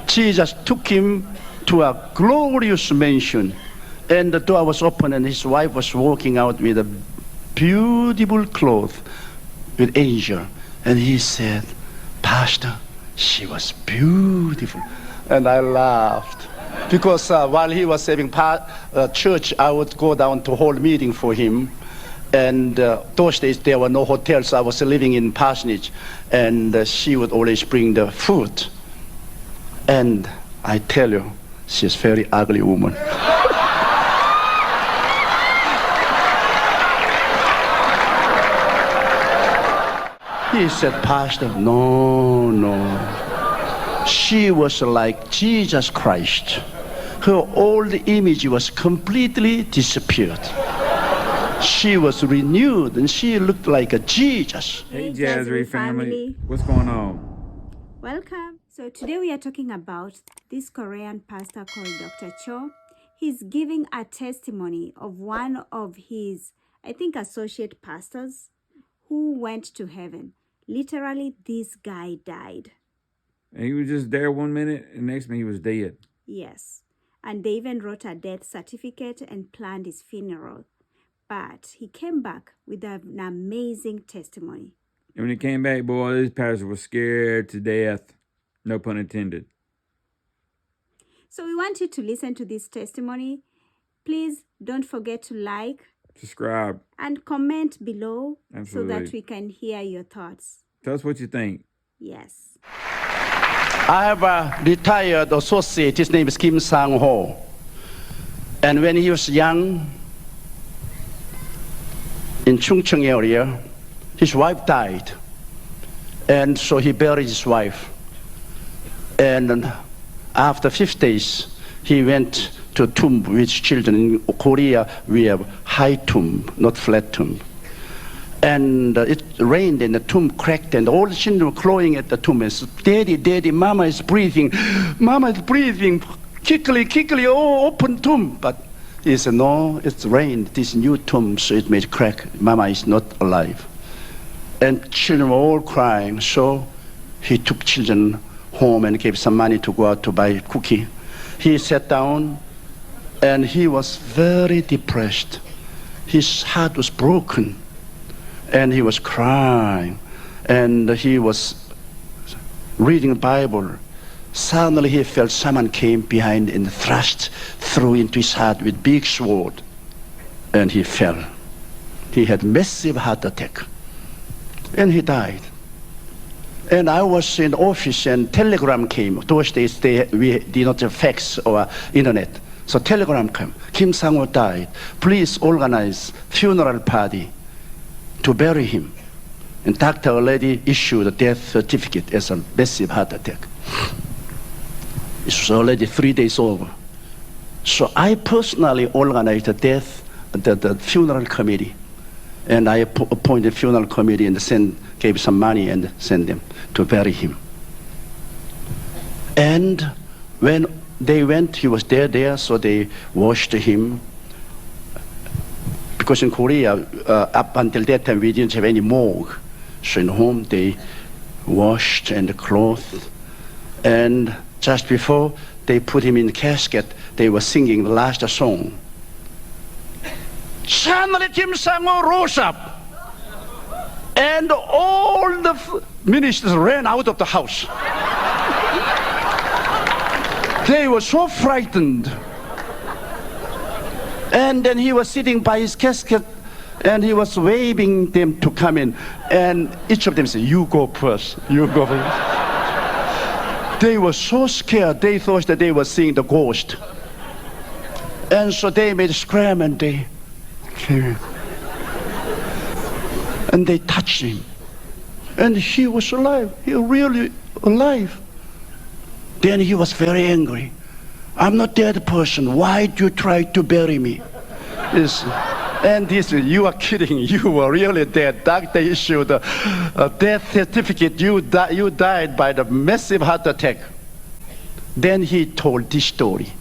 Jesus took him to a glorious mansion, and the door was open, and his wife was walking out with a beautiful cloth with angel. And he said, Pastor, she was beautiful. And I laughed. Because while he was having church, I would go down to hold meeting for him. And those days there were no hotels. I was living in parsonage, and she would always bring the food. And I tell you, she's a very ugly woman. He said, Pastor, no. She was like Jesus Christ. Her old image was completely disappeared. She was renewed, and she looked like a Jesus. Hey, Jazzery family. What's going on? Welcome. So today we are talking about this Korean pastor called Dr. Cho. He's giving a testimony of one of his, I think, associate pastors who went to heaven. Literally, this guy died. And he was just there 1 minute, and next minute he was dead. Yes. And they even wrote a death certificate and planned his funeral. But he came back with an amazing testimony. And when he came back, boy, this pastor was scared to death. No pun intended. So we want you to listen to this testimony. Please don't forget to like, subscribe, and comment below. Absolutely. So that we can hear your thoughts. Tell us what you think. Yes. I have a retired associate. His name is Kim Sang-ho. And when he was young, in Chungcheong area, his wife died. And so he buried his wife. And after 5 days, he went to a tomb with children. In Korea, we have high tomb, not flat tomb. And it rained, and the tomb cracked, and all the children were clawing at the tomb and said, Daddy, Daddy, Mama is breathing. Mama is breathing. Quickly, oh, open tomb. But he said, no, it's rained. This new tomb, so it may crack. Mama is not alive. And children were all crying. So he took children home and gave some money to go out to buy cookie. He sat down, and he was very depressed. His heart was broken, and he was crying, and he was reading the Bible. Suddenly he felt someone came behind and thrust through into his heart with big sword, and he fell. He had massive heart attack, and he died. And I was in the office, and telegram came. Those days we did not have fax or internet. So telegram came. Kim Sang-ho died. Please organize funeral party to bury him. And doctor already issued a death certificate as a massive heart attack. It was already 3 days over. So I personally organized the funeral committee. And I appointed funeral committee and gave some money and sent them to bury him. And when they went, he was there, so they washed him. Because in Korea, up until that time, we didn't have any morgue. So in home, they washed and clothed. And just before they put him in the casket, they were singing the last song. Suddenly Kim Sang-ho rose up, and all the ministers ran out of the house. They were so frightened. And then he was sitting by his casket, and he was waving them to come in. And each of them said, you go first, you go first. They were so scared, they thought that they were seeing the ghost. And so they made a scram, and they came in. And they touched him. And he was alive, he was really alive. Then he was very angry. I'm not dead person. Why do you try to bury me? And he said, you are kidding. You were really dead. Doctor issued a death certificate. You died by the massive heart attack. Then he told this story.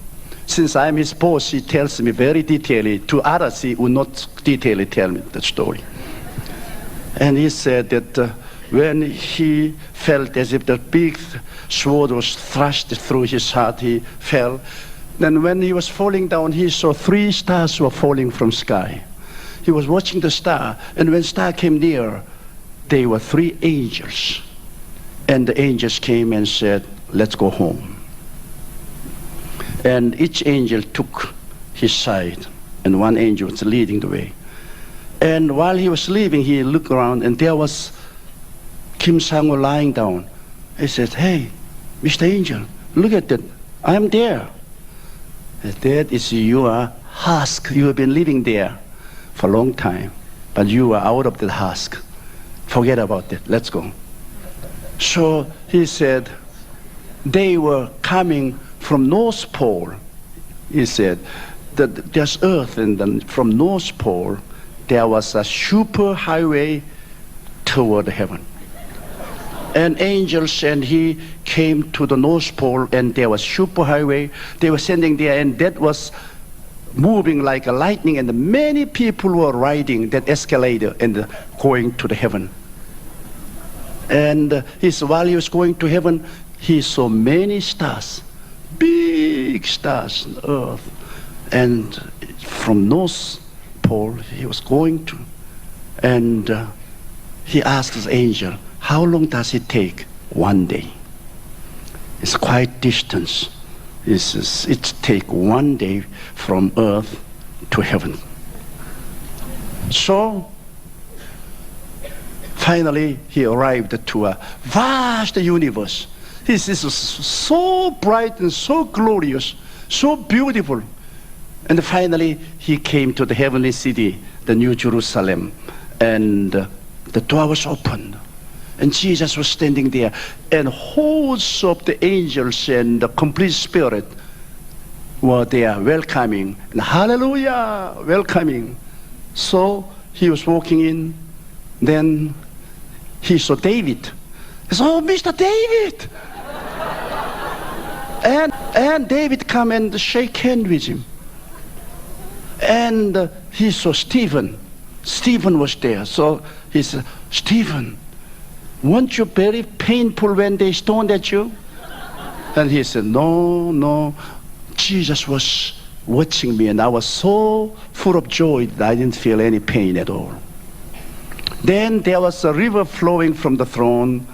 Since I'm his boss, he tells me very detailedly. To others, he would not detailedly tell me the story. And he said that when he felt as if the big sword was thrust through his heart, he fell. Then when he was falling down, he saw 3 stars were falling from sky. He was watching the star, and when star came near, they were 3 angels. And the angels came and said, let's go home. And each angel took his side, and one angel was leading the way. And while he was leaving, he looked around, and there was Kim Sang-woo lying down. He said, hey, Mr. Angel, look at that. I'm there. That is your husk. You have been living there for a long time, but you are out of the husk. Forget about it. Let's go. So he said, they were coming from North Pole. He said that there's Earth, and then from North Pole, there was a super highway toward heaven. And angels and he came to the North Pole, and there was super highway. They were sending there, and that was moving like a lightning, and many people were riding that escalator and going to the heaven. And while he was going to heaven, he saw many stars, big stars on Earth. And from North Pole, he was going to, and he asked his angel, how long does it take? 1 day. It's quite distance. It takes 1 day from Earth to heaven. So finally he arrived to a vast universe. This is so bright and so glorious, so beautiful. And finally he came to the heavenly city, the New Jerusalem, and the door was opened. And Jesus was standing there, and hosts of the angels and the complete spirit were there welcoming, and hallelujah, welcoming. So he was walking in, then he saw David. He said, oh, Mr. David! and David come and shake hand with him. And he saw Stephen. Stephen was there. So he said, Stephen, weren't you very painful when they stoned at you? And he said, no, Jesus was watching me, and I was so full of joy that I didn't feel any pain at all. Then there was a river flowing from the throne,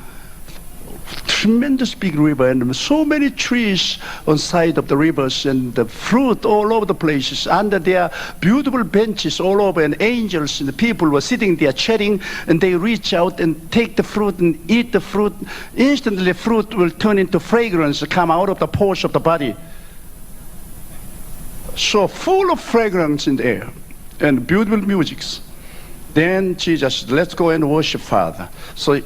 tremendous big river, and so many trees on side of the rivers, and the fruit all over the places, under there beautiful benches all over, and angels and the people were sitting there chatting, and they reach out and take the fruit and eat the fruit. Instantly the fruit will turn into fragrance, come out of the pores of the body. So full of fragrance in the air and beautiful musics. Then Jesus said, let's go and worship Father. So he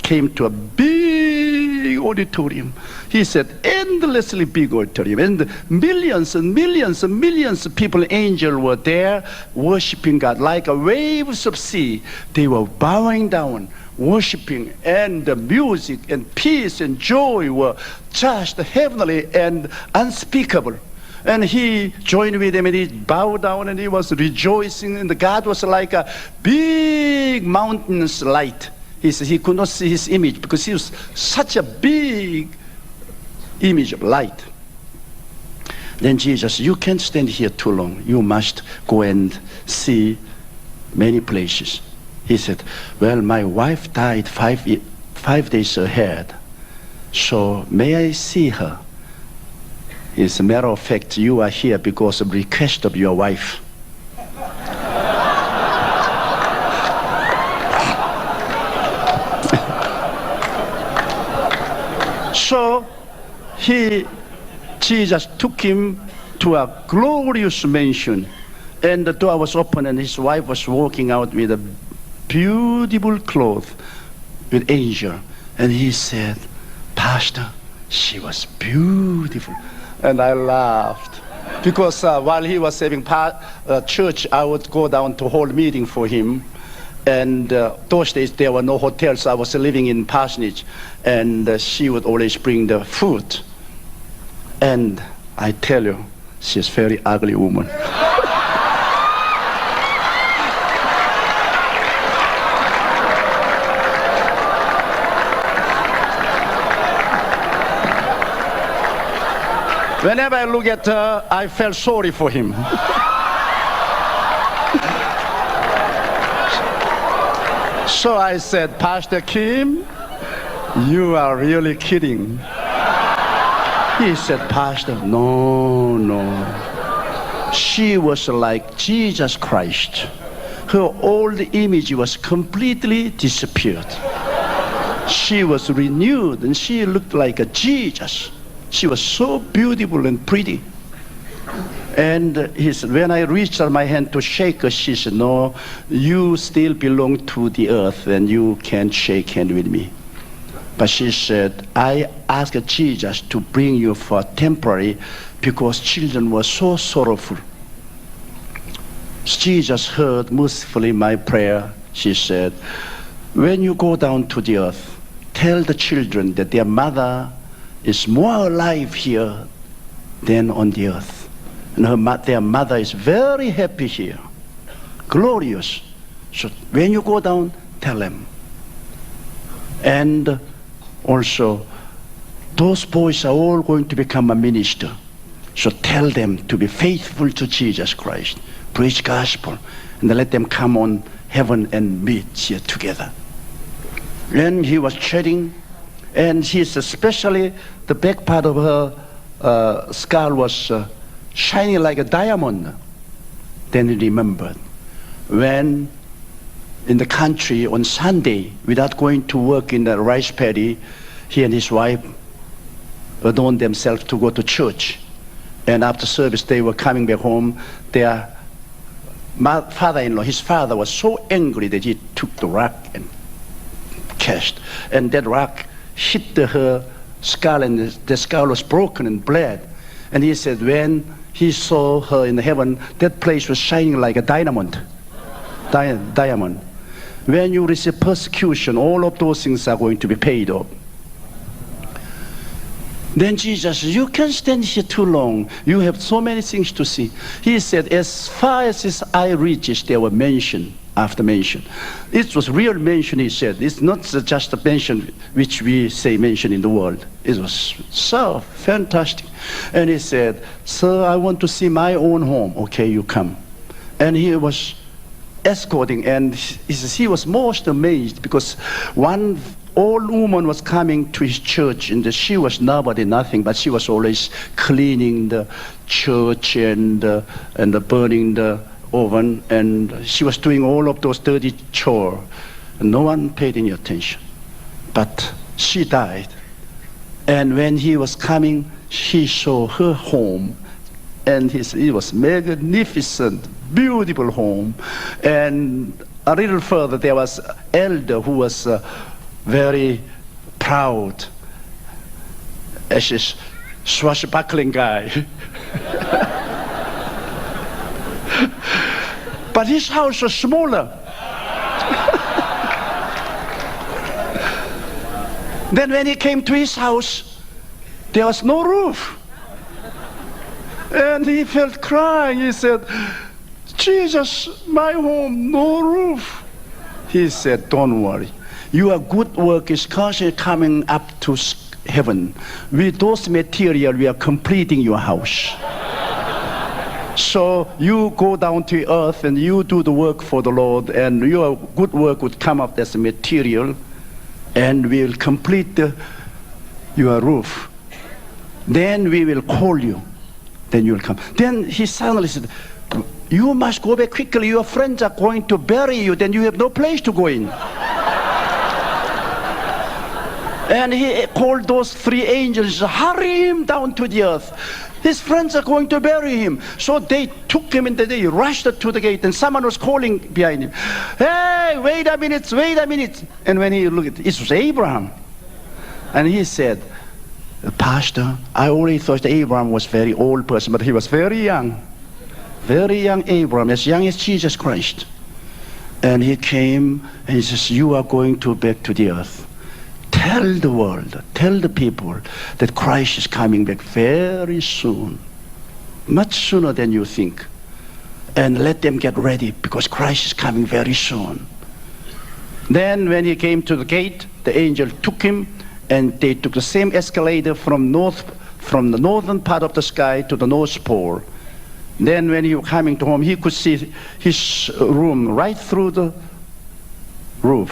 came to a big auditorium. He said, endlessly big auditorium, and millions and millions and millions of people, angels were there worshiping God like a waves of sea. They were bowing down, worshiping, and the music and peace and joy were just heavenly and unspeakable. And he joined with them, and he bowed down, and he was rejoicing, and God was like a big mountain's light. He said he could not see his image because he was such a big image of light. Then Jesus, you can't stand here too long. You must go and see many places. He said, well, my wife died 5 days ahead, so may I see her? As a matter of fact, you are here because of request of your wife. So Jesus took him to a glorious mansion, and the door was open, and his wife was walking out with a beautiful cloth with angel. And he said, Pastor, she was beautiful. And I laughed because while he was having church, I would go down to hold meeting for him. And those days there were no hotels. I was living in Parsonage, and she would always bring the food. And I tell you, she's a very ugly woman. Whenever I look at her, I felt sorry for him. So I said, Pastor Kim, you are really kidding. He said, Pastor, no. She was like Jesus Christ. Her old image was completely disappeared. She was renewed and she looked like a Jesus. She was so beautiful and pretty. And he said, when I reached out my hand to shake her, she said, no, you still belong to the earth and you can't shake hand with me. But she said, I asked Jesus to bring you for temporary because children were so sorrowful. Jesus heard mercifully my prayer. She said, when you go down to the earth, tell the children that their mother is more alive here than on the earth. And their mother is very happy here, glorious. So when you go down, tell them. And also, those boys are all going to become a minister. So tell them to be faithful to Jesus Christ, preach gospel, and let them come on heaven and meet here together. And he was chatting, and he's especially the back part of her skull was shining like a diamond. Then he remembered when in the country on Sunday, without going to work in the rice paddy, he and his wife adorned themselves to go to church. And after service, they were coming back home. Their father-in-law, his father, was so angry that he took the rock and cast. And that rock hit her skull, and the skull was broken and bled. And he said, when he saw her in heaven, that place was shining like a diamond. Diamond. When you receive persecution, all of those things are going to be paid off. Then Jesus said, you can't stand here too long. You have so many things to see. He said, as far as his eye reaches, there were mention after mention. It was real mention, he said. It's not just a mention which we say mention in the world. It was so fantastic. And he said, sir, I want to see my own home. Okay, you come. And he was escorting, and he was most amazed because one old woman was coming to his church, and she was nobody, nothing, but she was always cleaning the church and burning the oven, and she was doing all of those dirty chores. And no one paid any attention. But she died. And when he was coming, he saw her home, and it was magnificent, beautiful home. And a little further, there was an elder who was very proud, as a swashbuckling guy. But his house was smaller. Then when he came to his house, there was no roof. And he felt crying. He said, Jesus, my home, no roof. He said, don't worry. Your good work is constantly coming up to heaven. With those material, we are completing your house. So you go down to earth and you do the work for the Lord, and your good work would come up as material, and we will complete your roof. Then we will call you. Then you will come. Then he suddenly said, you must go back quickly. Your friends are going to bury you. Then you have no place to go in. And he called those three angels, hurry him down to the earth. His friends are going to bury him. So they took him and they rushed to the gate, and someone was calling behind him, hey, wait a minute, wait a minute. And when he looked, it was Abraham. And he said, Pastor, I already thought Abraham was a very old person, but he was very young. Very young Abraham, as young as Jesus Christ. And he came and he says, you are going to back to the earth. Tell the world, tell the people that Christ is coming back very soon. Much sooner than you think. And let them get ready, because Christ is coming very soon. Then when he came to the gate, the angel took him, and they took the same escalator from north from the northern part of the sky to the North Pole. Then when he was coming to home, he could see his room right through the roof.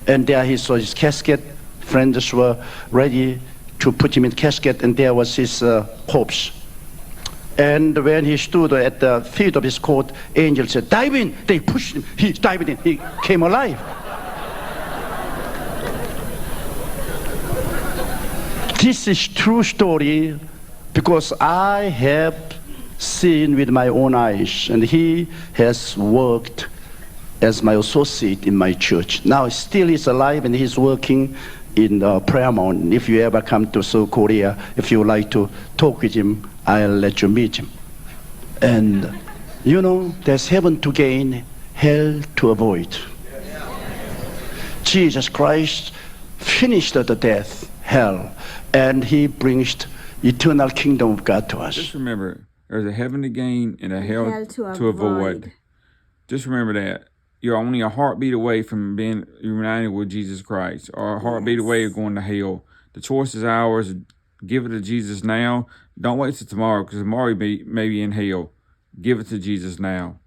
And there he saw his casket. Friends were ready to put him in casket, and there was his corpse. And when he stood at the feet of his court, angels said, "Dive in." They pushed him. He dived in. He came alive. This is true story because I have seen with my own eyes, and he has worked as my associate in my church. Now still he's alive, and he's working in Prayer Mountain. If you ever come to South Korea, if you would like to talk with him, I'll let you meet him. And you know, there's heaven to gain, hell to avoid. Jesus Christ finished the death, hell, and he brings eternal kingdom of God to us. Just remember, there's a heaven to gain and a hell to avoid. Just remember that. You're only a heartbeat away from being united with Jesus Christ, or a heartbeat away of going to hell. The choice is ours. Give it to Jesus now. Don't wait till tomorrow, because tomorrow you may be in hell. Give it to Jesus now.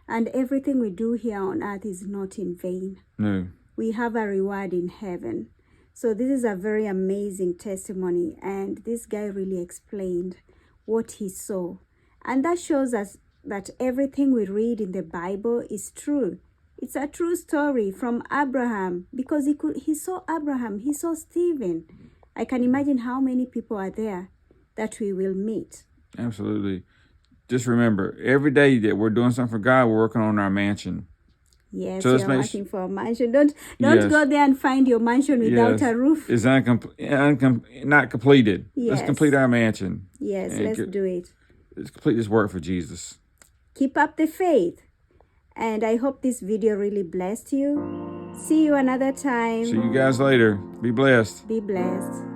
And everything we do here on earth is not in vain. No. We have a reward in heaven. So this is a very amazing testimony, and this guy really explained what he saw. And that shows us that everything we read in the Bible is true. It's a true story from Abraham, because he saw Abraham, he saw Stephen. I can imagine how many people are there that we will meet. Absolutely. Just remember, every day that we're doing something for God, we're working on our mansion. Yes, so you're working for a mansion. Don't go there and find your mansion without a roof. It's not completed. Yes. Let's complete our mansion. Yes, let's do it. Let's complete this work for Jesus. Keep up the faith. And I hope this video really blessed you. See you another time. See you guys later. Be blessed. Be blessed.